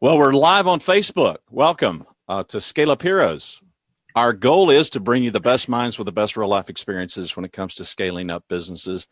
Well, we're live on Facebook. Welcome to ScaleUp Heroes. Our goal is to bring you the best minds with the best real-life experiences when it comes to scaling up businesses.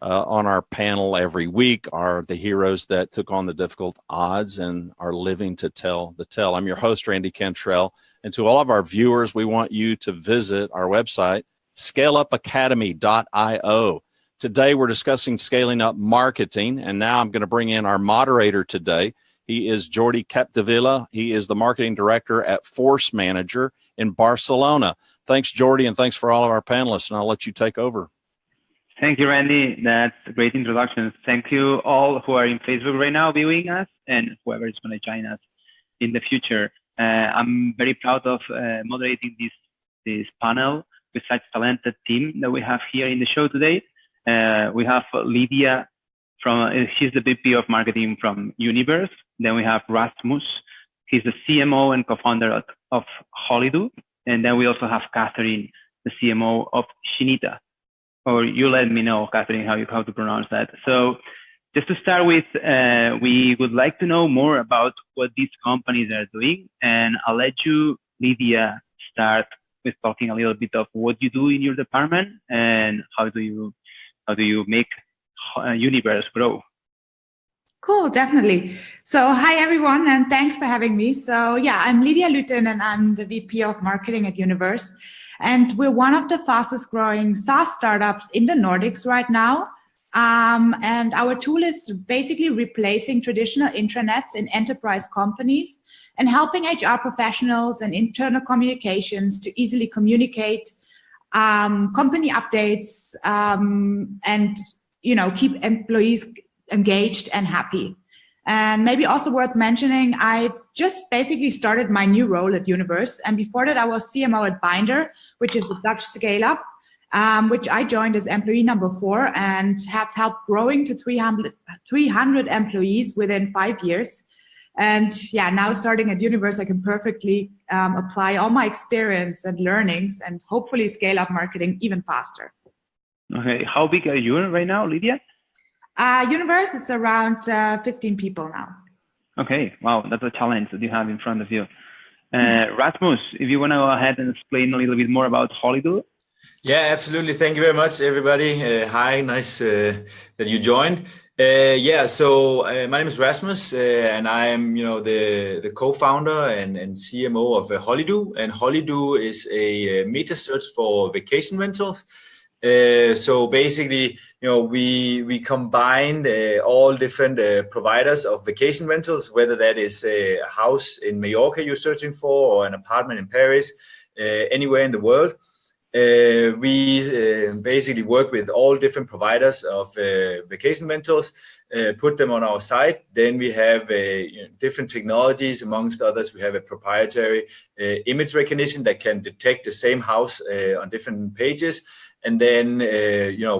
On our panel every week are the heroes that took on the difficult odds and are living to tell the tale. I'm your host, Randy Cantrell, and to all of our viewers, we want you to visit our website, ScaleUpAcademy.io. Today, we're discussing scaling up marketing, and now I'm going to bring in our moderator today. He is Jordi Capdevila. He is the marketing director at ForceManager in Barcelona. Thanks, Jordi, and thanks for all of our panelists, and I'll let you take over. Thank you, Randy. That's a great introduction. Thank you all who are in Facebook right now viewing us and whoever is going to join us in the future. I'm very proud of moderating this panel with such talented team that we have here in the show today. We have Lidia, she's the VP of Marketing from Universe. Then we have Rasmus. He's the CMO and co-founder of Holidu. And then we also have Katherine, the CMO of Xeneta. Or you let me know, Katherine, how to pronounce that. So just to start with, we would like to know more about what these companies are doing. And I'll let you, Lidia, start with talking a little bit of what you do in your department and how do you make Universe grow. Cool, definitely. So hi, everyone, and thanks for having me. So yeah, I'm Lidia Lüttin, and I'm the VP of Marketing at Universe. And we're one of the fastest growing SaaS startups in the Nordics right now. And our tool is basically replacing traditional intranets in enterprise companies and helping HR professionals and internal communications to easily communicate company updates and keep employees engaged and happy. And maybe also worth mentioning, I just basically started my new role at Universe. And before that, I was CMO at Binder, which is a Dutch scale-up, which I joined as employee number 4 and have helped growing to 300 employees within 5 years. And yeah, now starting at Universe, I can perfectly apply all my experience and learnings and hopefully scale up marketing even faster. Okay, how big are you right now, Lidia? Universe is around 15 people now. Okay, wow, that's a challenge that you have in front of you. Rasmus, if you want to go ahead and explain a little bit more about Holidu. Yeah, absolutely. Thank you very much, everybody. Hi, nice that you joined. So my name is Rasmus, and I am, the co-founder and CMO of Holidu. And Holidu is a meta search for vacation rentals. So basically, we combined all different providers of vacation rentals, whether that is a house in Mallorca you're searching for or an apartment in Paris, anywhere in the world. We basically work with all different providers of vacation rentals, put them on our site. Then we have different technologies, amongst others. We have a proprietary image recognition that can detect the same house on different pages. And then,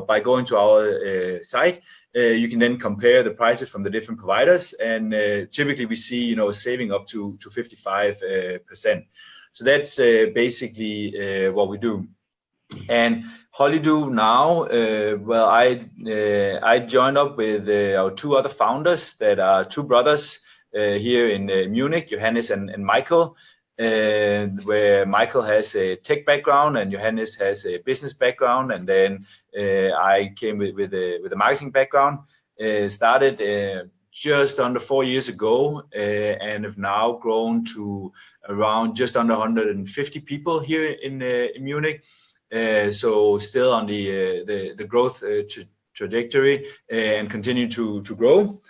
by going to our site, you can then compare the prices from the different providers. And typically we see, saving up to 55%. So that's basically what we do. And Holidu now, I joined up with our 2 other founders that are 2 brothers here in Munich, Johannes and Michael. Where Michael has a tech background and Johannes has a business background, and then I came with a marketing background. Started just under 4 years ago, and have now grown to around just under 150 people here in Munich. So still on the growth trajectory and continue to grow.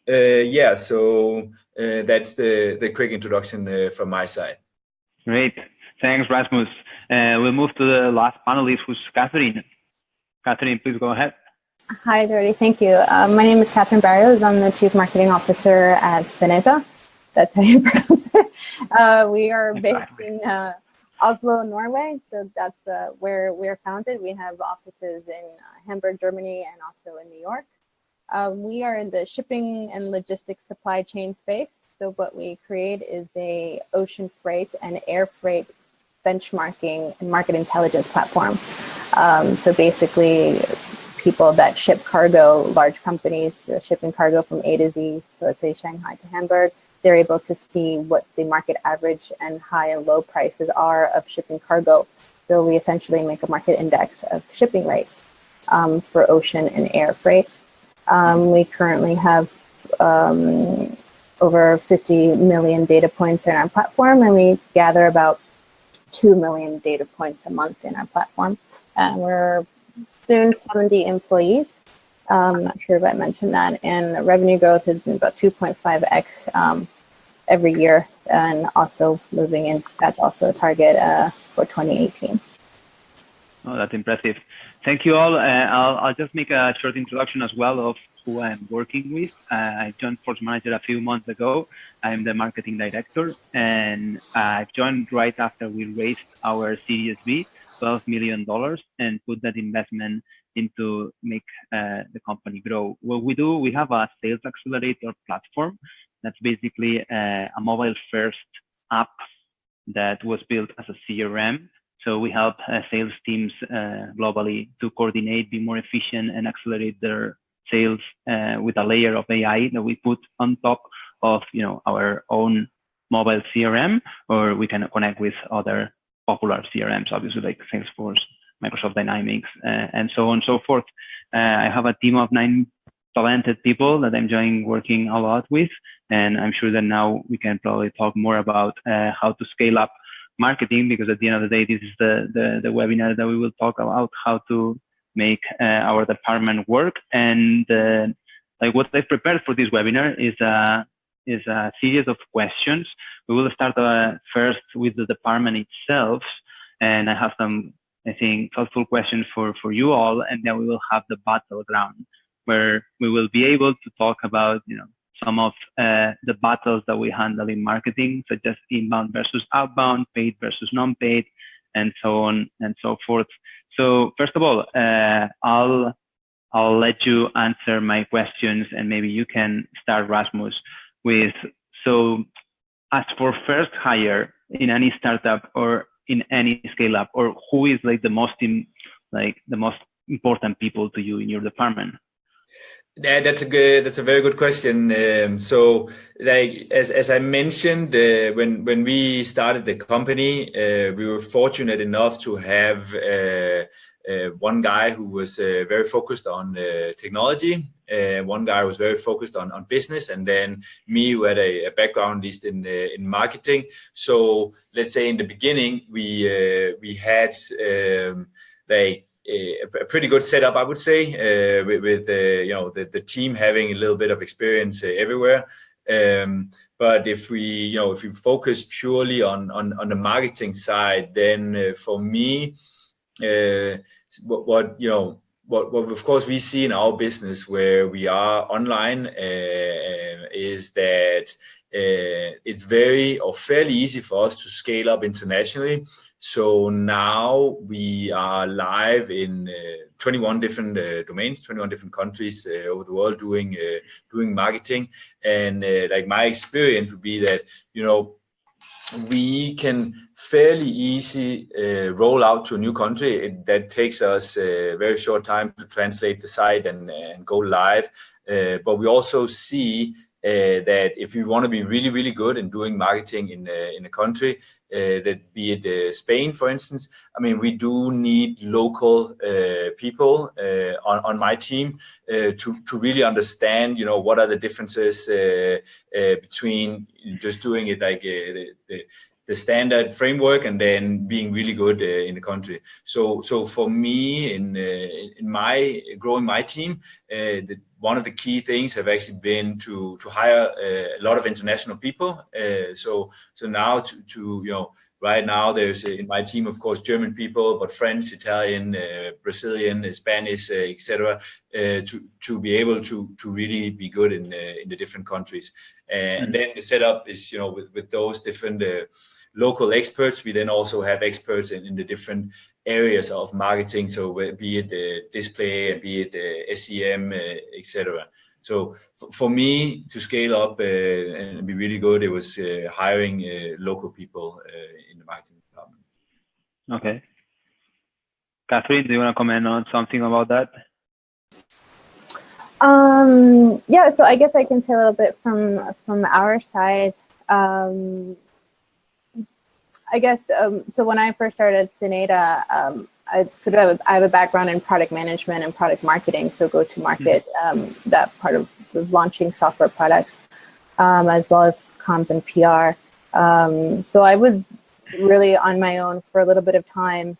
So that's the quick introduction from my side. Great. Thanks, Rasmus. We'll move to the last panelist, who's Katherine. Katherine, please go ahead. Hi, Jordi. Thank you. My name is Katherine Barrios. I'm the Chief Marketing Officer at Xeneta. That's how you pronounce it. We are based in Oslo, Norway. So that's where we're founded. We have offices in Hamburg, Germany, and also in New York. We are in the shipping and logistics supply chain space. So what we create is a ocean freight and air freight benchmarking and market intelligence platform. So basically, people that ship cargo, large companies shipping cargo from A to Z, so let's say Shanghai to Hamburg, they're able to see what the market average and high and low prices are of shipping cargo. So we essentially make a market index of shipping rates for ocean and air freight. We currently have over 50 million data points in our platform, and we gather about 2 million data points a month in our platform. And we're soon 70 employees. I'm not sure if I mentioned that. And revenue growth has been about 2.5x every year, and also moving in. That's also a target for 2018. Oh, that's impressive. Thank you all. I'll just make a short introduction as well of who I'm working with. I joined ForceManager a few months ago. I'm the marketing director, and I've joined right after we raised our Series B, $12 million, and put that investment into make the company grow. What we do, we have a sales accelerator platform that's basically a mobile-first app that was built as a CRM. So we help sales teams globally to coordinate, be more efficient, and accelerate their sales with a layer of AI that we put on top of our own mobile CRM, or we can connect with other popular CRMs, obviously like Salesforce, Microsoft Dynamics, and so on and so forth. I have a team of 9 talented people that I'm enjoying working a lot with, and I'm sure that now we can probably talk more about how to scale up marketing, because at the end of the day, this is the webinar that we will talk about how to make our department work. And like what I've prepared for this webinar is a series of questions. We will start first with the department itself, and I have some, I think, thoughtful questions for you all, and then we will have the battleground, where we will be able to talk about some of the battles that we handle in marketing, such as inbound versus outbound, paid versus non-paid, and so on and so forth. So first of all, I'll let you answer my questions, and maybe you can start, Rasmus, with, so as for first hire in any startup or in any scale up, or who is like the most important people to you in your department? Yeah, that's a very good question. So like as I mentioned, when we started the company, we were fortunate enough to have one guy who was very focused on technology, one guy was very focused on business, and then me, who had a background at least in marketing. So let's say in the beginning we had like a pretty good setup, I would say, with the team having a little bit of experience everywhere. But if we focus purely on the marketing side, then for me, what of course we see in our business where we are online is that it's very or fairly easy for us to scale up internationally. So now we are live in 21 different domains, 21 different countries over the world doing marketing. And like my experience would be that we can fairly easy roll out to a new country. That takes us a very short time to translate the site and go live. But we also see that if you want to be really, really good in doing marketing in a country, that be it Spain, for instance, I mean, we do need local people on my team to really understand, what are the differences between just doing it like the standard framework and then being really good in the country. So for me, in my growing my team, one of the key things have actually been to hire a lot of international people. So now to right now there's in my team, of course, German people, but French, Italian, Brazilian, Spanish, etc. To be able to really be good in the different countries. And then the setup is with those different local experts. We then also have experts in the different areas of marketing, so be it display, be it SEM, etc. So for me to scale up and be really good, it was hiring local people in the marketing department. Okay. Katherine, do you want to comment on something about that? Yeah, so I guess I can say a little bit from our side. I guess, so when I first started at Xeneta, I have a background in product management and product marketing, so go-to-market, that part of launching software products, as well as comms and PR. So I was really on my own for a little bit of time,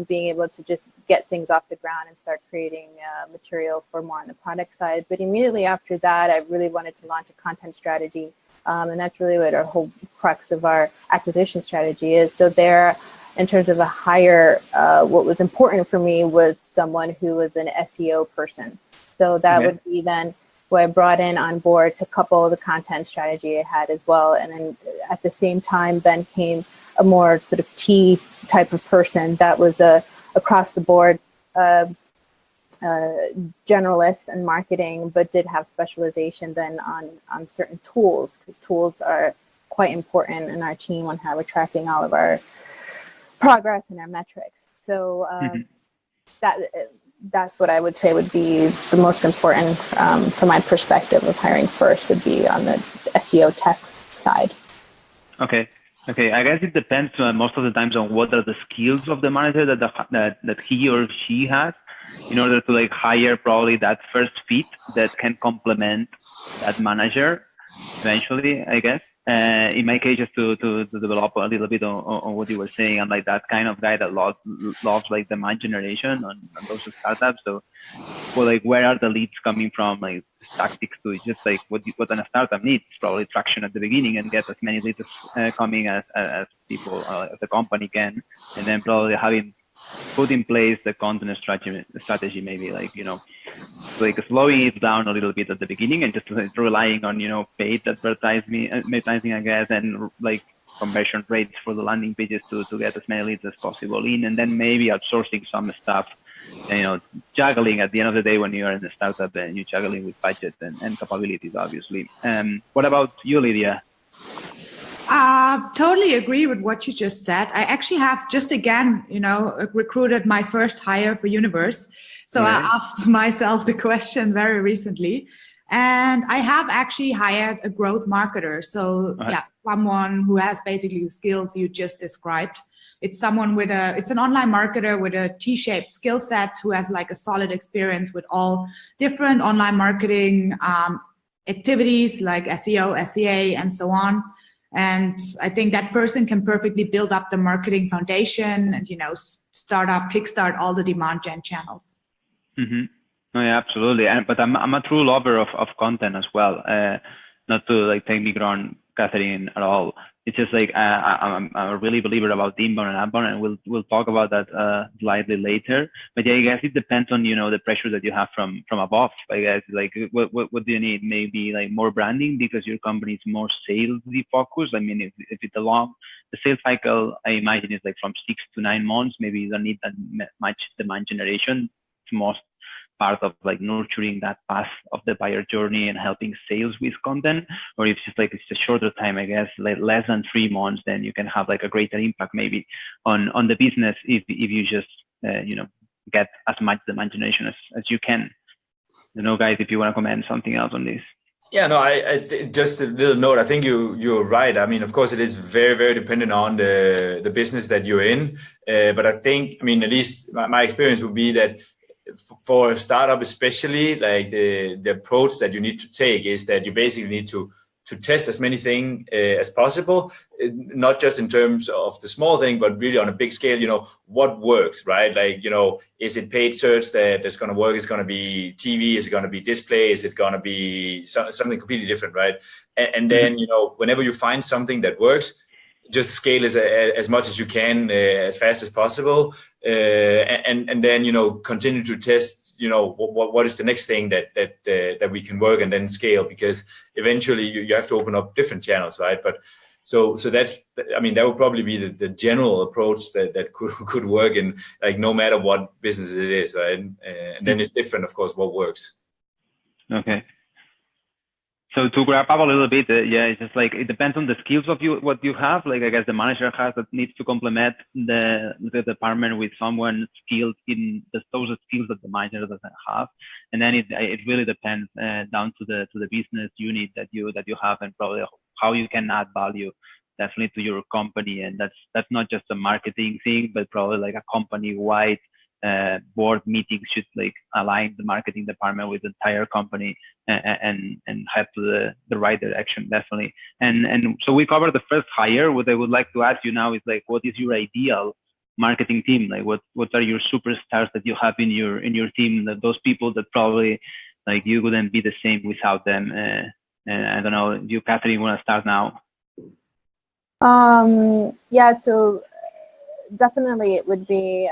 being able to just get things off the ground and start creating material for more on the product side. But immediately after that, I really wanted to launch a content strategy. And that's really what our whole crux of our acquisition strategy is. So there, in terms of a hire, what was important for me was someone who was an SEO person. So that would be then who I brought in on board to couple the content strategy I had as well. And then at the same time, then came a more sort of T type of person that was a across the board generalist in marketing, but did have specialization then on certain tools, because tools are quite important in our team on how we're tracking all of our progress and our metrics. So that's what I would say would be the most important from my perspective of hiring first, would be on the SEO tech side. Okay. I guess it depends most of the times on what are the skills of the manager that he or she has, in order to like hire probably that first fit that can complement that manager eventually, I guess. In my case, just to develop a little bit on what you were saying, I'm like that kind of guy that loves like demand generation on those startups. So, well, like where are the leads coming from? Like tactics to just like what a startup needs, probably traction at the beginning and get as many leads coming as people as the company can, and then probably having put in place the content strategy, maybe like, you know, like slowing it down a little bit at the beginning and just relying on, you know, paid advertising, I guess, and like conversion rates for the landing pages to get as many leads as possible in, and then maybe outsourcing some stuff, and, you know, juggling at the end of the day when you are in a startup and you're juggling with budget and capabilities, obviously. What about you, Lidia? Totally agree with what you just said. I actually have just again, you know, recruited my first hire for Universe. So I asked myself the question very recently, and I have actually hired a growth marketer. So yeah, someone who has basically the skills you just described. It's someone with it's an online marketer with a T-shaped skill set who has like a solid experience with all different online marketing activities like SEO, SEA, and so on. And I think that person can perfectly build up the marketing foundation and, you know, kickstart all the demand gen channels. Mm-hmm. Oh, yeah, absolutely. But I'm a true lover of content as well. Not to like take me on Katherine at all. It's just like I'm a really believer about the inbound and outbound, and we'll talk about that slightly later. But yeah, I guess it depends on, you know, the pressure that you have from above. I guess like what do you need? Maybe like more branding because your company is more salesy focused. I mean, if it's the sales cycle, I imagine is like from 6 to 9 months. Maybe you don't need that much demand generation. It's most part of like nurturing that path of the buyer journey and helping sales with content. Or if it's a shorter time, I guess like less than 3 months, then you can have like a greater impact maybe on the business if you just you know, get as much demand generation as you can. You know, guys, if you want to comment something else on this. Yeah, no, I just a little note. I think you're right. I mean, of course, it is very, very dependent on the business that you're in. But I think, I mean, at least my experience would be that for a startup, especially, like the approach that you need to take is that you basically need to test as many things as possible, not just in terms of the small thing, but really on a big scale, you know, what works, right? Like, you know, is it paid search that's going to work? Is it going to be TV? Is it going to be display? Is it going to be something completely different, right? And then, you know, whenever you find something that works, just scale as much as you can, as fast as possible, and then, you know, continue to test, you know, what is the next thing that we can work, and then scale, because eventually you have to open up different channels, right? But so that's, I mean, that would probably be the general approach that could work in, like, no matter what business it is, right? And then it's different, of course, what works. Okay. So to wrap up a little bit, yeah, it's just like it depends on the skills of what you have. Like I guess the manager has that needs to complement the department with someone skilled in those skills that the manager doesn't have, and then it really depends down to the business unit that you have, and probably how you can add value definitely to your company. And that's not just a marketing thing, but probably like a company wide board meeting should like align the marketing department with the entire company and head to the right direction, definitely. And so we covered the first hire. What I would like to ask you now is like, what is your ideal marketing team? Like what are your superstars that you have in your team, those people that probably like you wouldn't be the same without them? And I don't know, you, Katherine, want to start now? Yeah, so definitely it would be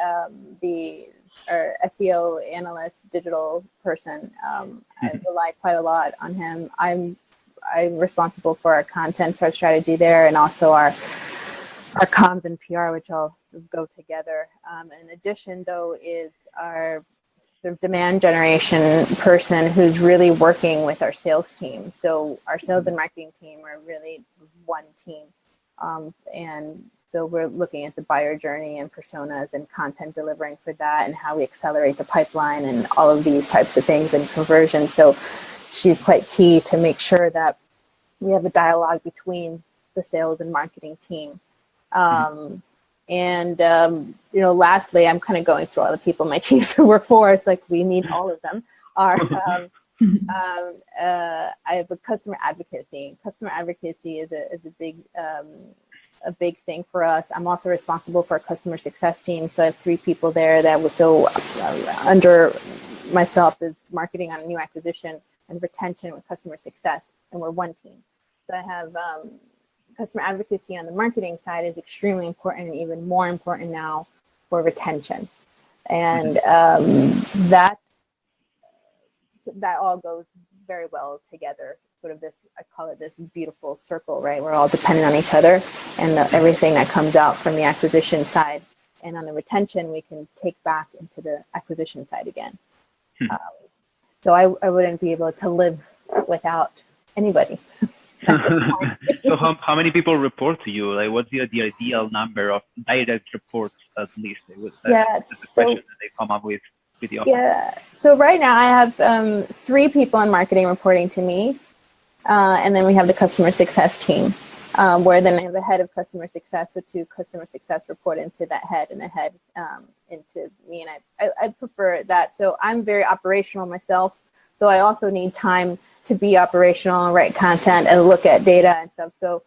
our SEO analyst, digital person. I rely quite a lot on him. I'm responsible for our content, our strategy there, and also our comms and PR, which all go together. In addition, though, is our sort of demand generation person who's really working with our sales team. So our sales and marketing team are really one team. And so we're looking at the buyer journey and personas and content delivering for that and how we accelerate the pipeline and all of these types of things and conversion. So she's quite key to make sure that we have a dialogue between the sales and marketing team. Lastly, I'm kind of going through all the people on my team who work for us, like we need all of them. I have a customer advocacy. Customer advocacy is a big thing for us. I'm also responsible for a customer success team. So I have 3 people there that was under myself is marketing on a new acquisition and retention with customer success. And we're one team. So I have customer advocacy on the marketing side is extremely important and even more important now for retention. And that all goes very well together. Sort of this, I call it this beautiful circle, right? We're all dependent on each other and everything that comes out from the acquisition side. And on the retention, we can take back into the acquisition side again. So I wouldn't be able to live without anybody. So how many people report to you? Like, what's the ideal number of direct reports at least? That's the question that they come up with the offer. Yeah. So right now I have 3 people in marketing reporting to me. And then we have the customer success team, where then I have the head of customer success, so 2 customer success report into that head and the head into me. And I prefer that. So I'm very operational myself. So I also need time to be operational and write content and look at data and stuff. So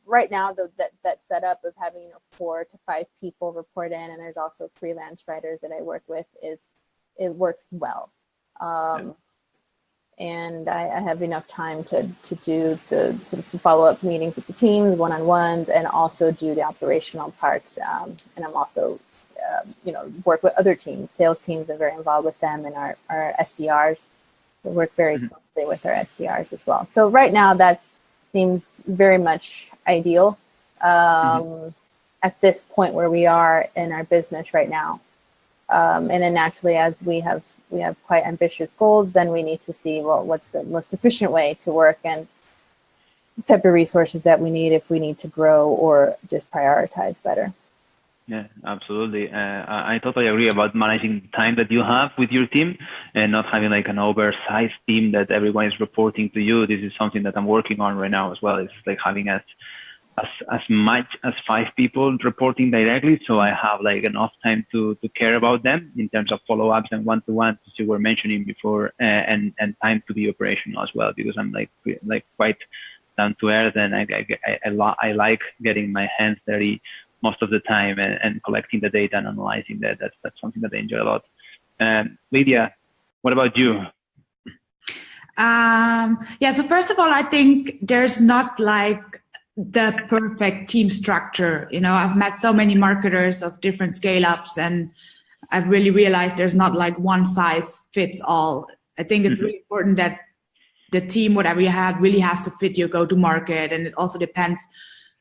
right now, that setup of having 4 to 5 people report in, and there's also freelance writers that I work with, it works well. And I have enough time to do the follow-up meetings with the teams, one-on-ones, and also do the operational parts. And I'm also, work with other teams. Sales teams are very involved with them, and our SDRs. We work very closely with our SDRs as well. So right now, that seems very much ideal at this point where we are in our business right now. And then naturally, as we have quite ambitious goals, then we need to see, well, what's the most efficient way to work and type of resources that we need if we need to grow or just prioritize better. Yeah, absolutely. I totally agree about managing the time that you have with your team and not having like an oversized team that everyone is reporting to you. This is something that I'm working on right now as well. It's like having as much as 5 people reporting directly, so I have like enough time to care about them in terms of follow-ups and one-to-ones, as you were mentioning before, and time to be operational as well, because I'm like quite down to earth, and I like getting my hands dirty most of the time and collecting the data and analyzing that. That's something that I enjoy a lot. Lydia, what about you? So first of all, I think there's not like the perfect team structure. I've met so many marketers of different scale-ups, and I've really realized there's not like one size fits all. I think it's really important that the team, whatever you have, really has to fit your go-to-market, and it also depends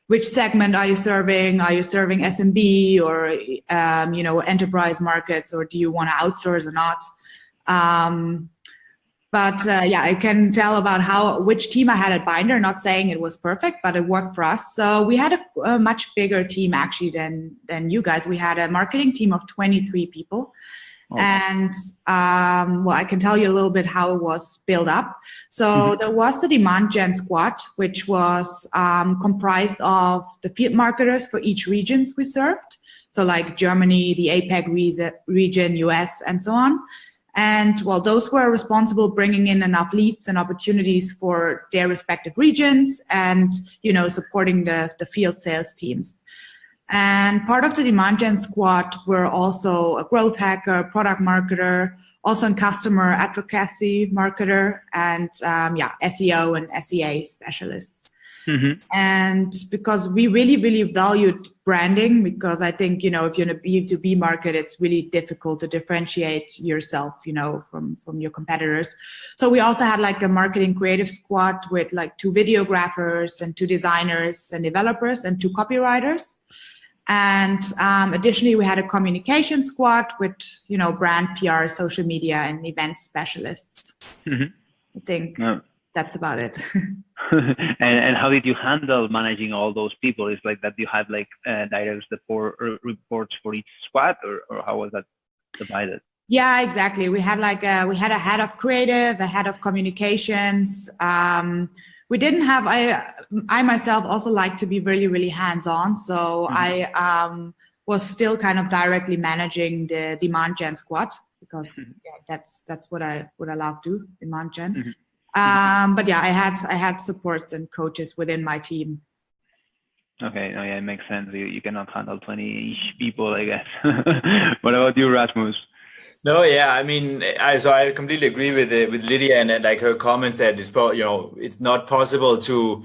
which segment are you serving. Are you serving SMB or enterprise markets, or do you want to outsource or not? But yeah, I can tell about which team I had at Binder, not saying it was perfect, but it worked for us. So we had a much bigger team actually than you guys. We had a marketing team of 23 people. Okay. And well, I can tell you a little bit how it was built up. So there was the demand gen squad, which was comprised of the field marketers for each regions we served. So like Germany, the APAC region, US, and so on. And well, those were responsible bringing in enough leads and opportunities for their respective regions and, you know, supporting the field sales teams. And part of the demand gen squad were also a growth hacker, product marketer, also a customer advocacy marketer, and yeah, SEO and SEA specialists. And because we really, really valued branding, because I think, you know, if you're in a B2B market, it's really difficult to differentiate yourself, you know, from your competitors. So we also had like a marketing creative squad with like 2 videographers and 2 designers and developers and 2 copywriters. And additionally, we had a communication squad with, you know, brand, PR, social media, and event specialists. I think that's about it. And how did you handle managing all those people? It's like that you had like direct reports for each squad, or how was that divided? Yeah, exactly. We had like we had a head of creative, a head of communications. We didn't have, I myself also like to be really, really hands-on. So I was still kind of directly managing the demand gen squad, because yeah, that's what I love to do, demand gen. But yeah, I had supports and coaches within my team. Okay, no, yeah, it makes sense. You cannot handle 20-ish people, I guess. What about you, Rasmus? No, yeah, I mean, I completely agree with Lidia and like her comments that it's, you know, it's not possible to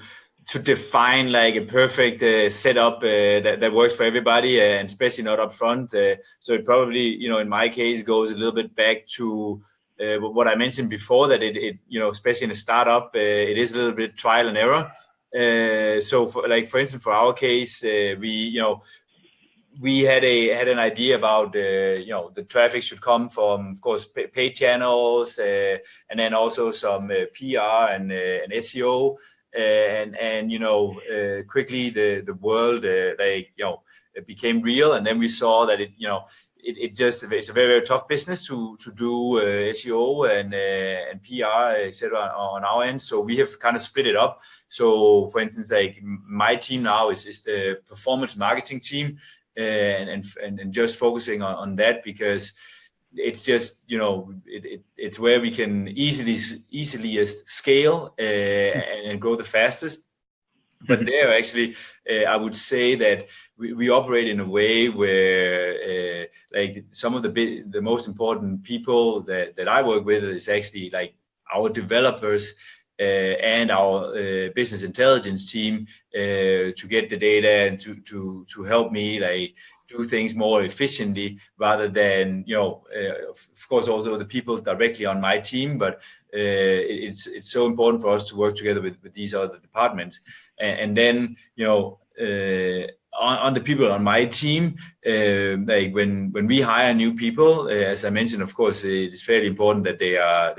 define like a perfect setup that works for everybody, and especially not up front. So it probably, you know, in my case goes a little bit back to what I mentioned before, that it you know, especially in a startup, it is a little bit trial and error. So for instance, for our case, we had an idea about you know, the traffic should come from, of course, paid channels, and then also some PR and SEO, and you know, quickly the world like, you know, it became real, and then we saw that it, you know, it's a very, very tough business to do SEO and PR, etc. on our end. So we have kind of split it up. So for instance, like my team now is the performance marketing team, and just focusing on that, because it's just, you know, it's where we can easily scale and grow the fastest. But there actually, I would say that we operate in a way where like some of the most important people that I work with is actually like our developers and our business intelligence team, to get the data and to help me like do things more efficiently, rather than, you know, of course also the people directly on my team, but it's so important for us to work together with these other departments. And then, you know, on the people on my team, like when we hire new people, as I mentioned, of course, it's fairly important that they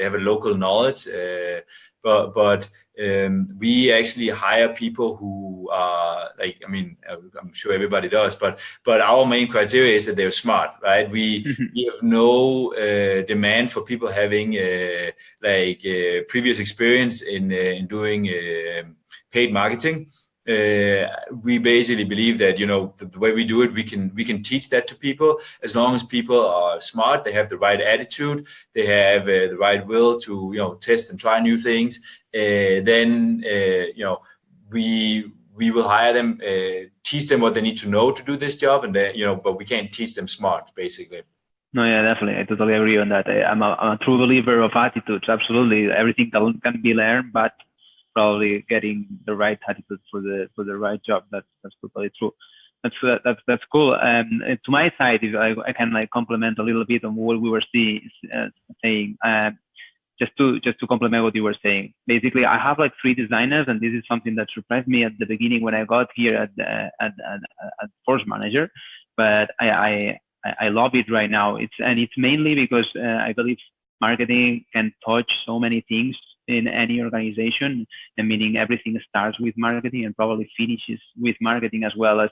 have a local knowledge. But we actually hire people who are like, I mean, I'm sure everybody does, but our main criteria is that they're smart, right? We have no demand for people having previous experience in doing paid marketing. We basically believe that, you know, the way we do it, we can teach that to people, as long as people are smart, they have the right attitude, they have the right will to, you know, test and try new things. Then you know, we will hire them, teach them what they need to know to do this job, and then, you know, but we can't teach them smart, basically. No, yeah, definitely. I totally agree on that. I'm a true believer of attitudes. Absolutely, everything can be learned, but probably getting the right attitude for the right job. That's totally true. That's cool. And to my side, if I can like complement a little bit on what we were saying. Just to complement what you were saying. Basically, I have like 3 designers, and this is something that surprised me at the beginning when I got here at ForceManager. But I love it right now. It's mainly because I believe marketing can touch so many things in any organization, and meaning everything starts with marketing and probably finishes with marketing, as well as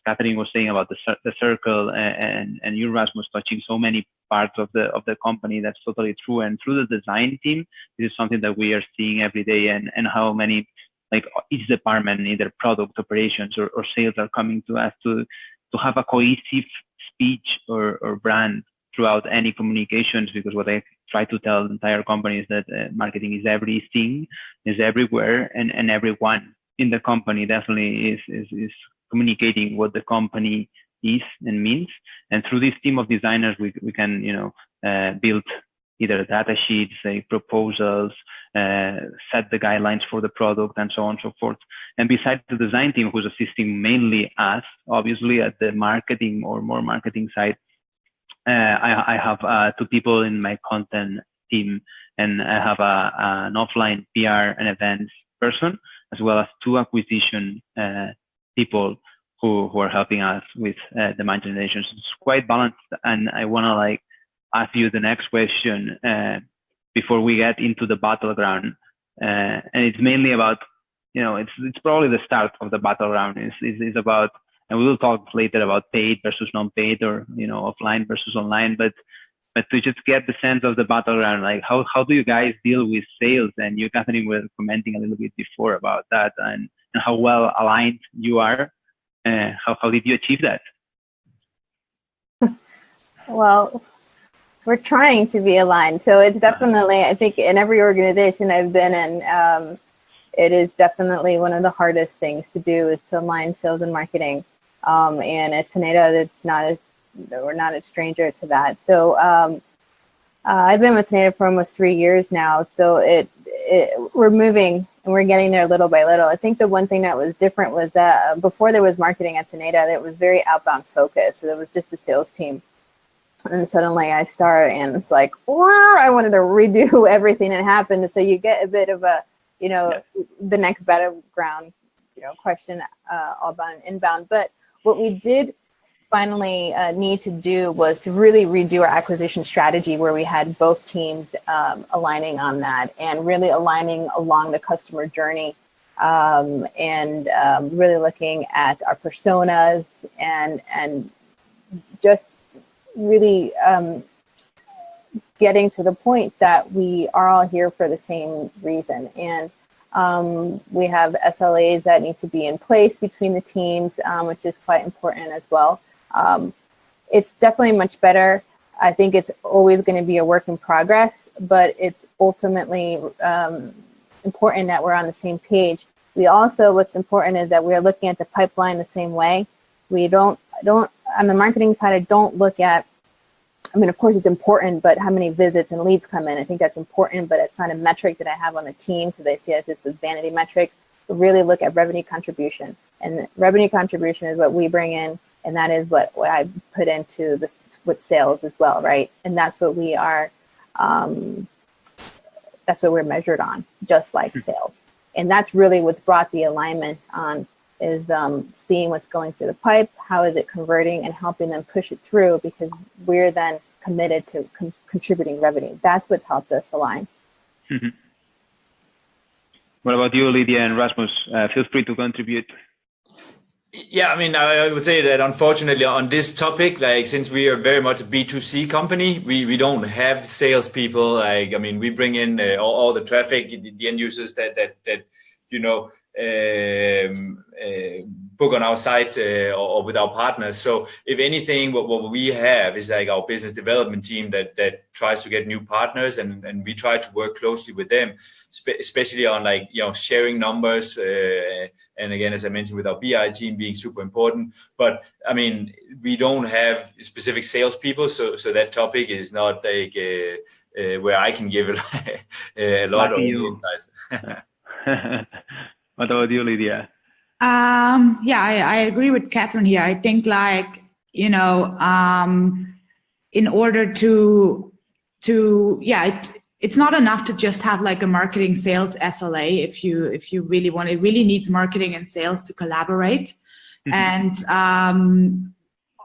Katherine was saying about the circle, and you, Rasmus, touching so many parts of the company. That's totally true. And through the design team, this is something that we are seeing every day, and how many, like, each department, either product, operations, or sales, are coming to us to have a cohesive speech or brand throughout any communications, because what I try to tell the entire company is that marketing is everything, is everywhere, and everyone in the company definitely is communicating what the company is and means. And through this team of designers, we can, you know, build either data sheets, like proposals, set the guidelines for the product, and so on and so forth. And besides the design team, who's assisting mainly us, obviously, at the marketing or more marketing side, I have 2 people in my content team, and I have an offline PR and events person, as well as 2 acquisition people who are helping us with demand generation. So it's quite balanced. And I want to ask you the next question before we get into the battleground, and it's mainly about, you know, it's probably the start of the battleground. Is about, and we will talk later about paid versus non-paid, or, you know, offline versus online, but to just get the sense of the battleground, like how do you guys deal with sales? And you, Katherine, were commenting a little bit before about that, and how well aligned you are. How did you achieve that? Well, we're trying to be aligned. So it's definitely, I think, in every organization I've been in, it is definitely one of the hardest things to do, is to align sales and marketing. And at Xeneta, we're not a stranger to that. So I've been with Xeneta for almost 3 years now. So we're moving, and we're getting there little by little. I think the one thing that was different was that before there was marketing at Xeneta, it was very outbound focused. So there was just a sales team. And suddenly I start, and it's like, wow, I wanted to redo everything that happened. So you get a bit of a, you know, the next battleground, you know, question, outbound and inbound. But what we did finally need to do was to really redo our acquisition strategy, where we had both teams aligning on that, and really aligning along the customer journey, and really looking at our personas, and just really getting to the point that we are all here for the same reason. And we have SLAs that need to be in place between the teams, which is quite important as well. It's definitely much better. I think it's always going to be a work in progress, but it's ultimately important that we're on the same page. We also, what's important is that we're looking at the pipeline the same way. We don't on the marketing side, I don't look at, I mean, of course it's important, but how many visits and leads come in, I think that's important, but it's not a metric that I have on the team, because I see it as a vanity metric. We really look at revenue contribution, and revenue contribution is what we bring in, and that is what I put into this with sales as well, right? And that's what we are, that's what we're measured on, just like sales. And that's really what's brought the alignment on, is seeing what's going through the pipe, how is it converting, and helping them push it through, because we're then committed to contributing revenue. That's what's helped us align. Mm-hmm. What about you, Lidia and Rasmus? Feel free to contribute. Yeah, I mean, I would say that unfortunately on this topic, like, since we are very much a B2C company, we don't have salespeople. Like, I mean, we bring in all the traffic, the end users that you know, book on our site or with our partners. So if anything, what we have is like our business development team that tries to get new partners, and we try to work closely with them, especially on, like, you know, sharing numbers, and again, as I mentioned, with our BI team being super important. But I mean, we don't have specific salespeople, so that topic is not like where I can give a lot of insights. What about you, Lidia? Yeah, I agree with Katherine here. I think, like, you know, in order to it's not enough to just have like a marketing sales SLA. If you really want, it really needs marketing and sales to collaborate. Mm-hmm. And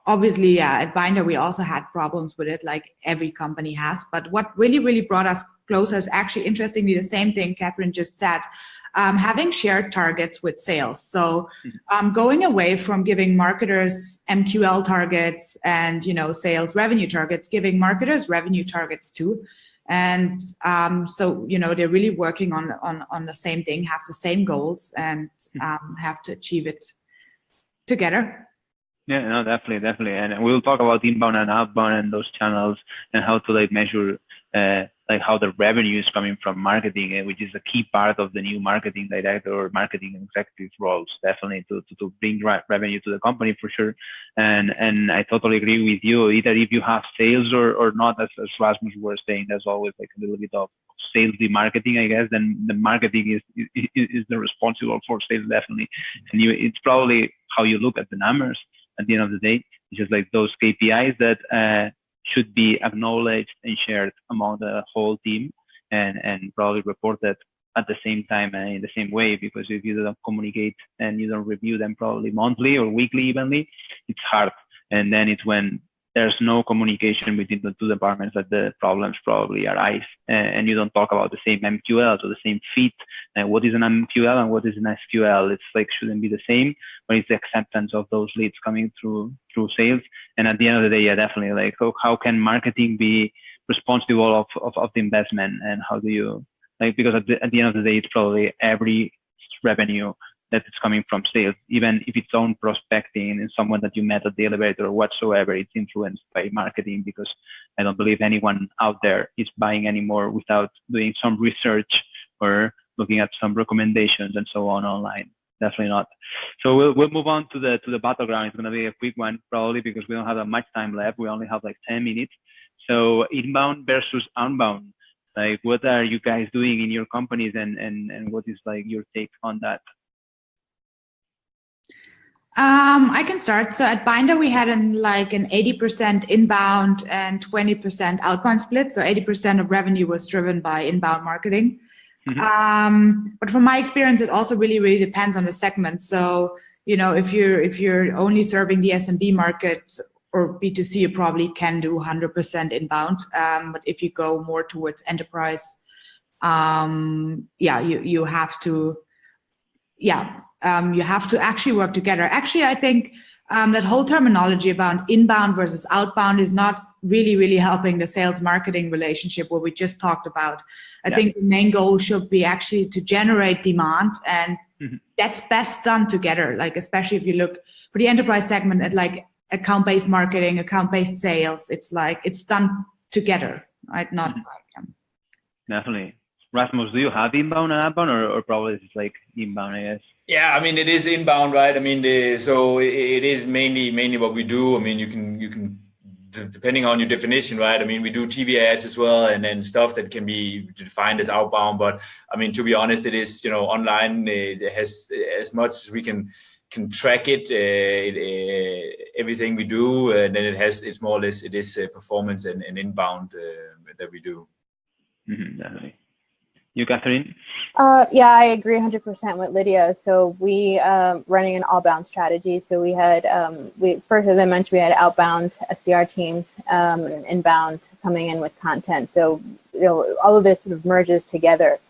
obviously, at Binder, we also had problems with it, like every company has. But what really brought us closer is actually, interestingly, the same thing Katherine just said, having shared targets with sales. So going away from giving marketers MQL targets and, sales revenue targets, giving marketers revenue targets too. And so, they're really working on the same thing, have the same goals, and have to achieve it together. Yeah, no, definitely. And we'll talk about inbound and outbound and those channels and how to measure how the revenue is coming from marketing, which is a key part of the new marketing director or marketing executive roles, definitely to bring revenue to the company for sure. And I totally agree with you. Either if you have sales or not, as Rasmus was saying, there's always a little bit of salesy marketing, I guess. Then the marketing is the responsible for sales, definitely. And it's probably how you look at the numbers at the end of the day. It's just those KPIs that should be acknowledged and shared among the whole team and probably reported at the same time and in the same way, because if you don't communicate and you don't review them probably monthly or weekly evenly, it's hard. And then it's when there's no communication between the two departments that the problems probably arise, and you don't talk about the same MQL or the same fit, and what is an MQL and what is an SQL. It's shouldn't be the same, but it's the acceptance of those leads coming through sales. And at the end of the day, yeah, definitely how can marketing be responsible of the investment, and how do you because at the end of the day, it's probably every revenue that is coming from sales, even if it's own prospecting and someone that you met at the elevator or whatsoever, it's influenced by marketing, because I don't believe anyone out there is buying anymore without doing some research or looking at some recommendations and so on online. Definitely not. So we'll move on to the battleground. It's going to be a quick one, probably, because we don't have that much time left. We only have 10 minutes. So inbound versus outbound. What are you guys doing in your companies, and what is your take on that? I can start. So at Binder, we had an 80% inbound and 20% outbound split. So 80% of revenue was driven by inbound marketing. Mm-hmm. But from my experience, it also really depends on the segment. So, if you're only serving the SMB market or B2C, you probably can do 100% inbound. But if you go more towards enterprise, you have to, you have to actually work together. Actually, I think that whole terminology about inbound versus outbound is not really helping the sales marketing relationship, what we just talked about. I think the main goal should be actually to generate demand, and that's best done together. Especially if you look for the enterprise segment at account-based marketing, account-based sales, it's done together, right? Not Definitely. Rasmus, do you have inbound and outbound, or probably it's inbound, I guess? Yeah, I mean, it is inbound, right? I mean, so it is mainly what we do. I mean, you can depending on your definition, right? I mean, we do TV ads as well, and then stuff that can be defined as outbound. But I mean, to be honest, it is online. It has as much as we can track it. Everything we do, and then it's more or less it is performance and inbound that we do. Definitely. You, Katherine? Yeah, I agree 100% with Lidia. So we running an all-bound strategy. So we had first, as I mentioned, we had outbound SDR teams and inbound coming in with content. So all of this sort of merges together.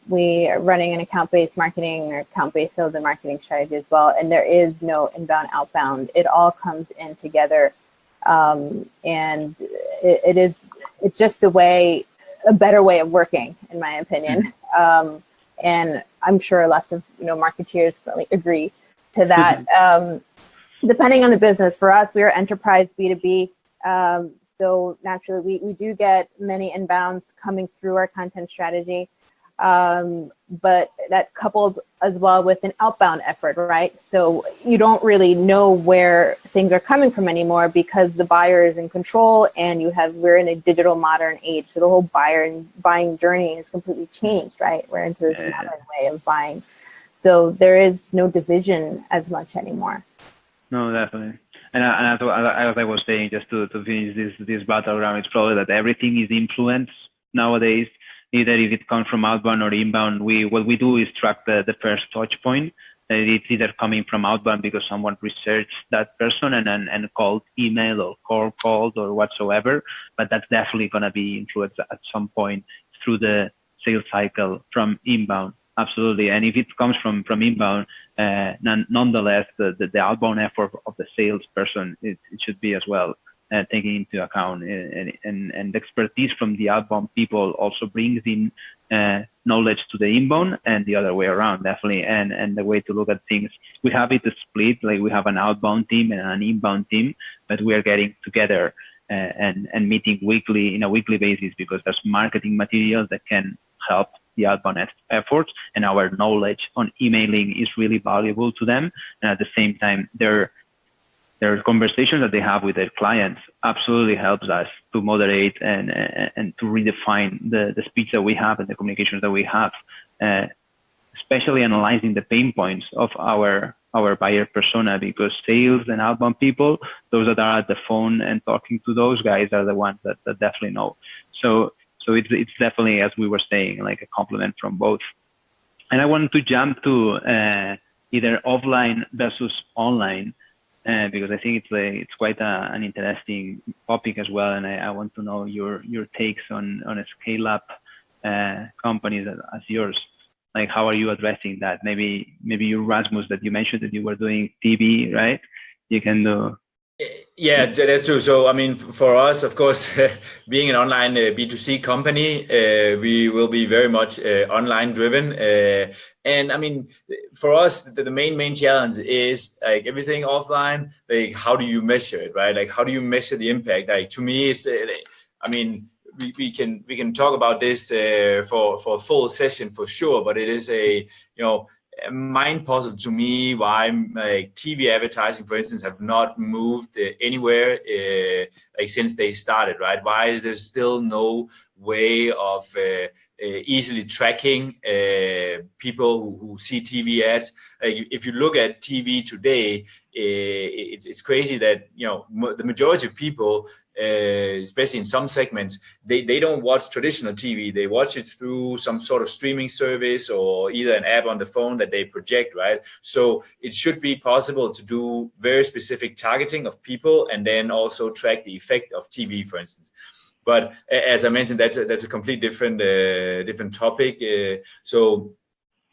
We are running an account-based marketing or account-based sales and marketing strategy as well. And there is no inbound, outbound. It all comes in together, and it's just a better way of working, in my opinion. And I'm sure lots of marketeers really agree to that. Depending on the business, for us, we are enterprise B2B. So naturally, we do get many inbounds coming through our content strategy, but that coupled as well with an outbound effort, right? So you don't really know where things are coming from anymore, because the buyer is in control, and we're in a digital modern age. So the whole buyer and buying journey has completely changed, right? We're into this modern way of buying. So there is no division as much anymore. No, definitely. And as I was saying, just to finish this battleground, it's probably that everything is influenced nowadays. Either if it comes from outbound or inbound, what we do is track the first touch point, It's either coming from outbound because someone researched that person and called email or called or whatsoever, but that's definitely going to be influenced at some point through the sales cycle from inbound. Absolutely. And if it comes from inbound, nonetheless, the outbound effort of the salesperson, it should be as well taking into account, and the expertise from the outbound people also brings in knowledge to the inbound, and the other way around, definitely. And the way to look at things, we have it split, like we have an outbound team and an inbound team, but we are getting together and meeting weekly in a weekly basis, because there's marketing materials that can help the outbound efforts, and our knowledge on emailing is really valuable to them. And at the same time, their conversations that they have with their clients absolutely helps us to moderate and to redefine the speech that we have and the communications that we have, especially analyzing the pain points of our buyer persona, because sales and outbound people, those that are at the phone and talking to those guys, are the ones that definitely know. So it's definitely, as we were saying, like a complement from both. And I wanted to jump to either offline versus online, because I think it's quite an interesting topic as well. And I want to know your takes on a scale-up companies as yours. Like, how are you addressing that? Maybe you, Rasmus, that you mentioned that you were doing TV, right? You can do. Yeah, that's true. So, I mean, for us, of course, being an online B2C company, we will be very much online driven. And I mean, for us, the main challenge is like everything offline. Like, how do you measure it, right? Like, how do you measure the impact? Like, to me, it's, I mean, we can talk about this for a full session for sure, but it is a mind puzzle to me why like TV advertising, for instance, have not moved anywhere like since they started, right? Why is there still no way of easily tracking people who see TV ads? Like, if you look at TV today, it's crazy that the majority of people, especially in some segments, they don't watch traditional TV. They watch it through some sort of streaming service or either an app on the phone that they project, right? So it should be possible to do very specific targeting of people and then also track the effect of TV, for instance. But as I mentioned, that's a complete different topic. So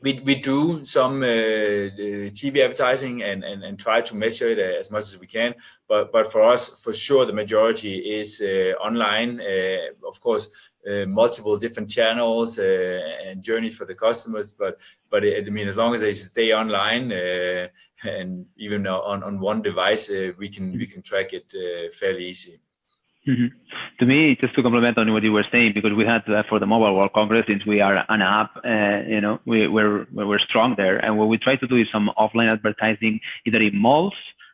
we do some TV advertising and try to measure it as much as we can. But for us, for sure, the majority is online. Of course, multiple different channels and journeys for the customers. But I mean, as long as they stay online and even on one device, we can track it fairly easy. Mm-hmm. To me, just to complement on what you were saying, because we had for the Mobile World Congress, since we are an app, we're strong there, and what we try to do is some offline advertising, either in malls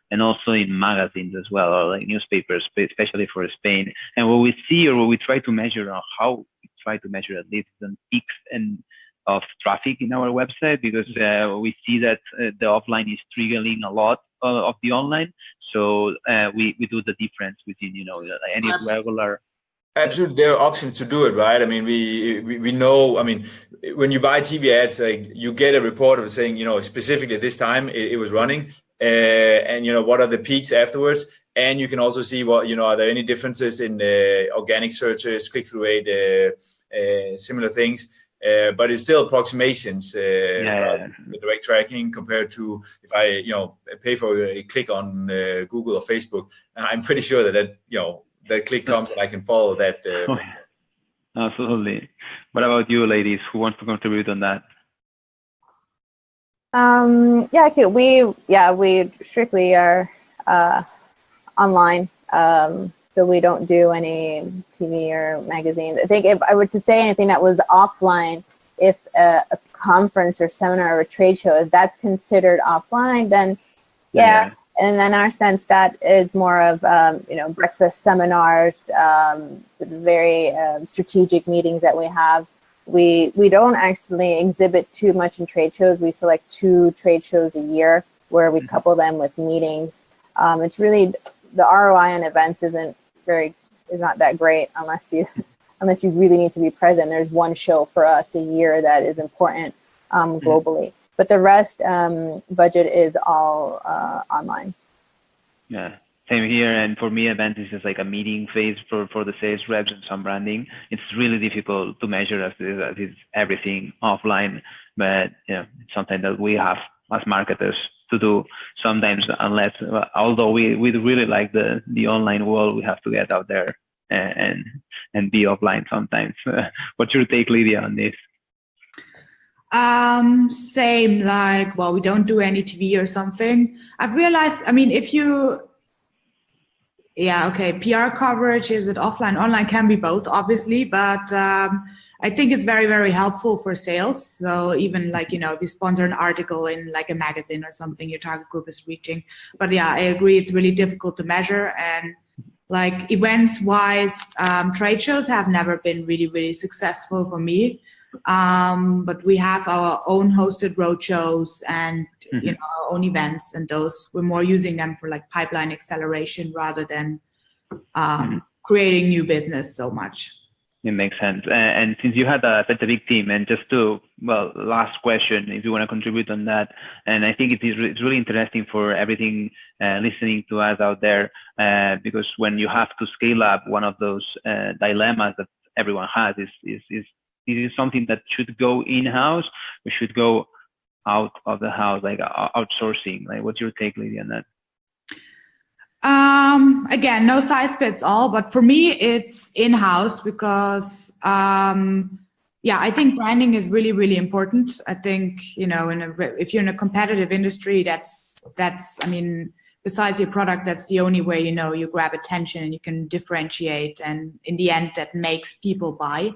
and also in magazines as well, or like newspapers, especially for Spain. And what we see, or what we try to measure, or how we try to measure at least, the peaks and of traffic in our website, because we see that the offline is triggering a lot of the online. So we do the difference between any regular. Absolutely, there are options to do it, right? I mean, we know. I mean, when you buy TV ads, like you get a report of saying, specifically this time it was running, and what are the peaks afterwards, and you can also see what are there any differences in organic searches, click-through rate, similar things. But it's still approximations, the direct tracking compared to if I, pay for a click on Google or Facebook. I'm pretty sure that that click comes and I can follow that. Absolutely. What about you, ladies? Who wants to contribute on that? Okay. We strictly are online. So we don't do any TV or magazines. I think if I were to say anything that was offline, if a conference or seminar or a trade show, if that's considered offline, then yeah. And then our sense that is more of, breakfast seminars, very strategic meetings that we have. We don't actually exhibit too much in trade shows. We select 2 trade shows a year where we couple them with meetings. It's really, the ROI on events is not that great unless you really need to be present. There's one show for us a year that is important globally. but the rest budget is all online. Yeah, same here. And for me, events is just like a meeting phase for the sales reps and some branding. It's really difficult to measure as it's everything offline, but it's something that we have as marketers to do sometimes, unless, although we really like the online world, we have to get out there and be offline sometimes. What's your take, Lidia, on this? Same, like, well, we don't do any TV or something. I've realized, I mean, if you, PR coverage, is it offline? Online can be both, obviously, but I think it's very, very helpful for sales. So even like, if you sponsor an article in like a magazine or something, your target group is reaching. But yeah, I agree, it's really difficult to measure. And like events wise, trade shows have never been really, really successful for me. But we have our own hosted roadshows and our own events, and those we're more using them for like pipeline acceleration rather than creating new business so much. It makes sense. And since you had such a big team, and just last question, if you want to contribute on that, and I think it's really interesting for everything listening to us out there, because when you have to scale up, one of those dilemmas that everyone has is something that should go in-house, or should go out of the house, like outsourcing. Like, what's your take, Lidia, on that? Again, no size fits all, but for me, it's in-house because, I think branding is really, really important. I think, if you're in a competitive industry, that's, I mean, besides your product, that's the only way, you grab attention and you can differentiate. And in the end, that makes people buy.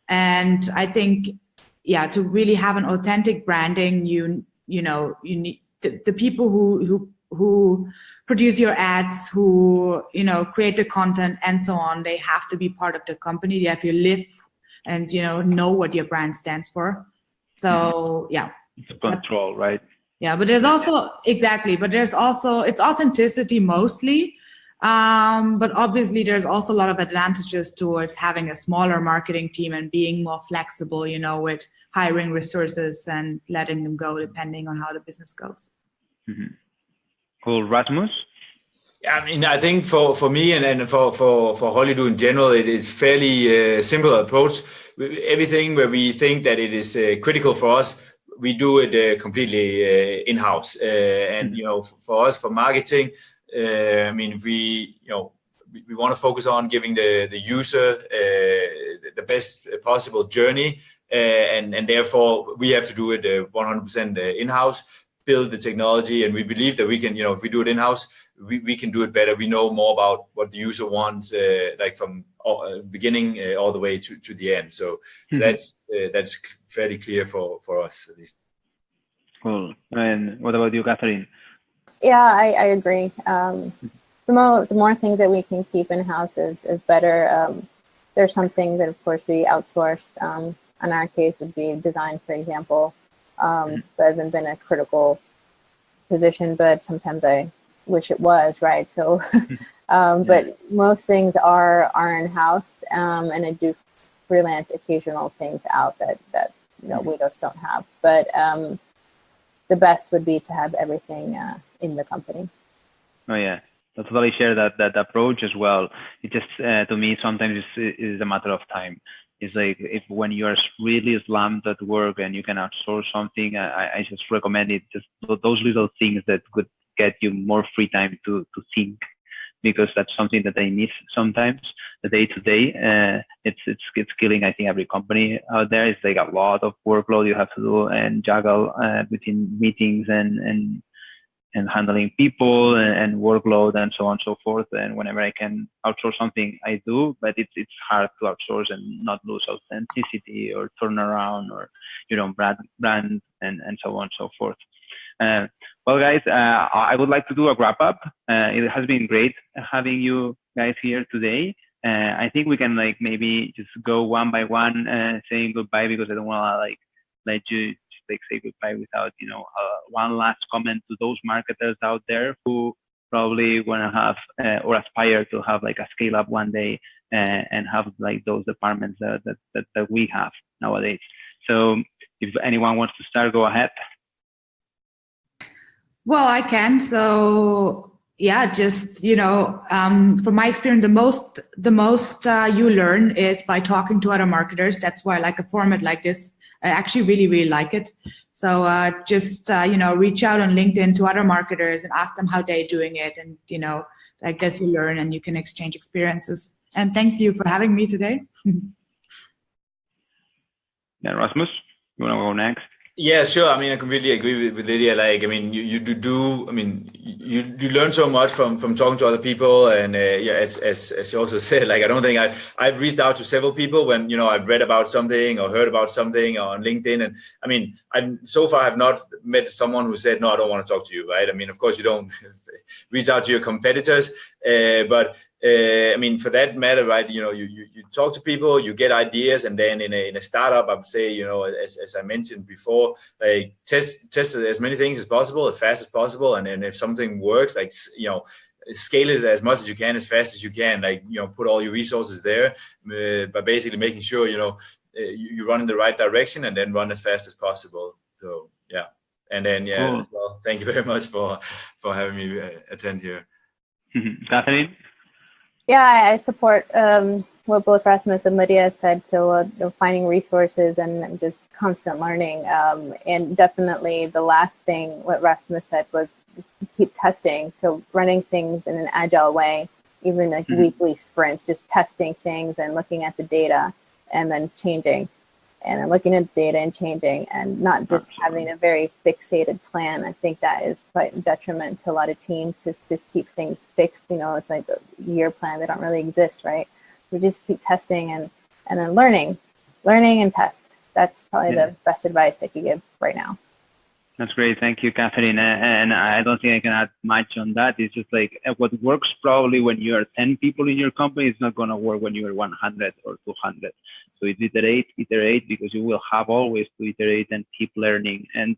And I think, to really have an authentic branding, you need the people who produce your ads, who, create the content and so on. They have to be part of the company. They have to live and, know what your brand stands for. So, It's control, right? Yeah, but there's also, but there's also, it's authenticity mostly. But obviously there's also a lot of advantages towards having a smaller marketing team and being more flexible, with hiring resources and letting them go depending on how the business goes. Mm-hmm. Cool. Rasmus? Yeah, I mean, I think for me and for Holidu in general, it is fairly simple approach. Everything where we think that it is critical for us, we do it completely in-house. And, for us, for marketing, I mean, we want to focus on giving the user the best possible journey, and therefore we have to do it 100% in-house, build the technology, and we believe that we can, if we do it in-house, we can do it better. We know more about what the user wants, like from beginning all the way to the end. So that's fairly clear for us at least. Cool. And what about you, Katherine? Yeah, I agree. The more things that we can keep in-house is better. There's some things that, of course, we outsourced. In our case, would be design, for example. That hasn't been a critical position, but sometimes I wish it was, right? So, but most things are in-house, and I do freelance occasional things out that we just don't have. But the best would be to have everything in the company. Oh yeah, I totally share that approach as well. It just to me sometimes is a matter of time. It's like when you're really slammed at work and you can outsource something, I just recommend it. Just those little things that could get you more free time to think, because that's something that I miss sometimes. The day-to-day, it's killing, I think, every company out there. It's like a lot of workload you have to do and juggle between meetings and handling people and workload and so on and so forth. And whenever I can outsource something, I do, but it's hard to outsource and not lose authenticity or turnaround or brand and so on and so forth. Well, guys, I would like to do a wrap up. It has been great having you guys here today. I think we can maybe just go one by one, saying goodbye, because I don't want to let you say goodbye without one last comment to those marketers out there who probably want to have or aspire to have a scale up one day and have those departments that we have nowadays. So if anyone wants to start, go ahead. Well, I can. So yeah, just, from my experience, the most you learn is by talking to other marketers. That's why I like a format like this. I actually really, really like it. So just, reach out on LinkedIn to other marketers and ask them how they're doing it. And, I guess you learn and you can exchange experiences. And thank you for having me today. Yeah, Rasmus, you want to go next? Yeah, sure. I mean, I completely agree with Lydia. Like, I mean, you learn so much from talking to other people, and as you also said, like, I don't think I've reached out to several people when I've read about something or heard about something on LinkedIn, and I mean, so far have not met someone who said no, I don't want to talk to you, right? I mean, of course, you don't reach out to your competitors, but. I mean, for that matter, right? You talk to people, you get ideas, and then in a startup, I would say, as I mentioned before, like test as many things as possible, as fast as possible, and then if something works, like scale it as much as you can, as fast as you can. Like put all your resources there, by basically making sure you run in the right direction, and then run as fast as possible. So yeah, and then Cool. As well, thank you very much for having me attend here. Katherine? Yeah, I support what both Rasmus and Lidia said. So finding resources and just constant learning. And definitely the last thing what Rasmus said was just keep testing. So running things in an agile way, even like weekly sprints, just testing things and looking at the data and then changing. And then looking at the data and changing, and not just having a very fixated plan. I think that is quite a detriment to a lot of teams to just keep things fixed. It's like a year plan. They don't really exist, right? We just keep testing and then learning and test. That's probably the best advice I could give right now. That's great. Thank you, Katherine. And I don't think I can add much on that. It's just like what works probably when you are 10 people in your company is not going to work when you are 100 or 200. So it's iterate, because you will have always to iterate and keep learning. And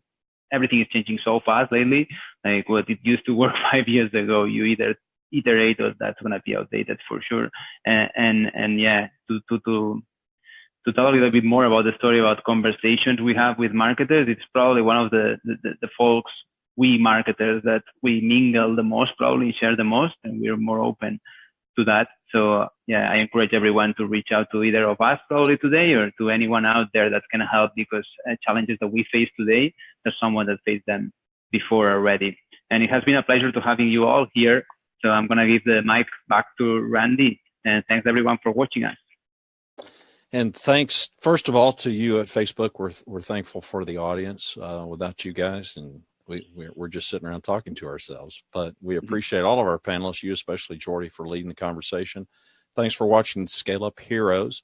everything is changing so fast lately. Like what it used to work 5 years ago, you either iterate or that's going to be outdated for sure. And yeah, to talk a little bit more about the story about conversations we have with marketers, it's probably one of the folks, we marketers, that we mingle the most, probably share the most, and we're more open to that. So yeah, I encourage everyone to reach out to either of us probably today, or to anyone out there that can help, because challenges that we face today, there's someone that faced them before already. And it has been a pleasure to having you all here. So I'm going to give the mic back to Randy, and thanks everyone for watching us. And thanks, first of all, to you at Facebook. We're thankful for the audience. Without you guys, and we're just sitting around talking to ourselves. But we appreciate all of our panelists, you especially, Jordi, for leading the conversation. Thanks for watching ScaleUp Heroes.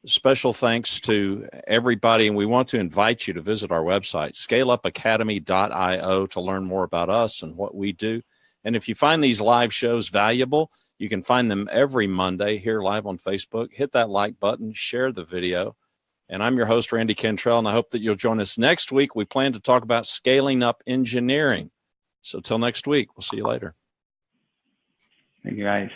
Special thanks to everybody, and we want to invite you to visit our website, scaleupacademy.io, to learn more about us and what we do. And if you find these live shows valuable, you can find them every Monday here live on Facebook. Hit that like button, share the video. And I'm your host, Randy Cantrell, and I hope that you'll join us next week. We plan to talk about scaling up engineering. So till next week, we'll see you later. Thank you, guys.